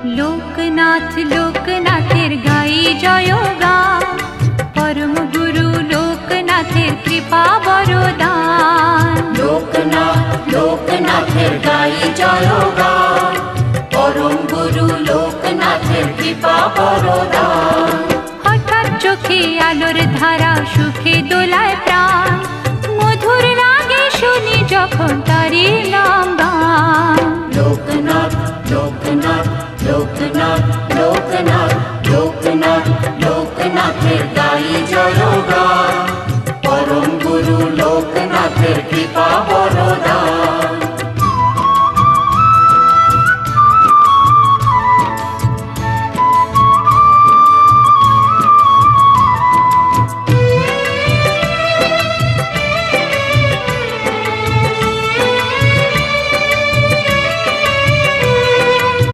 লোকনাথ লোকনাথের গাই জয়গান, পরম গুরু লোকনাথের কৃপা বরদান। লোকনাথ লোকনাথের গাই জয়গান, পরম গুরু লোকনাথের কৃপা বরদান। হঠাৎ চোখে আলোর ধারা, সুখে দোলায় প্রাণ, মধুর লাগে শুনি যখন তারি নাম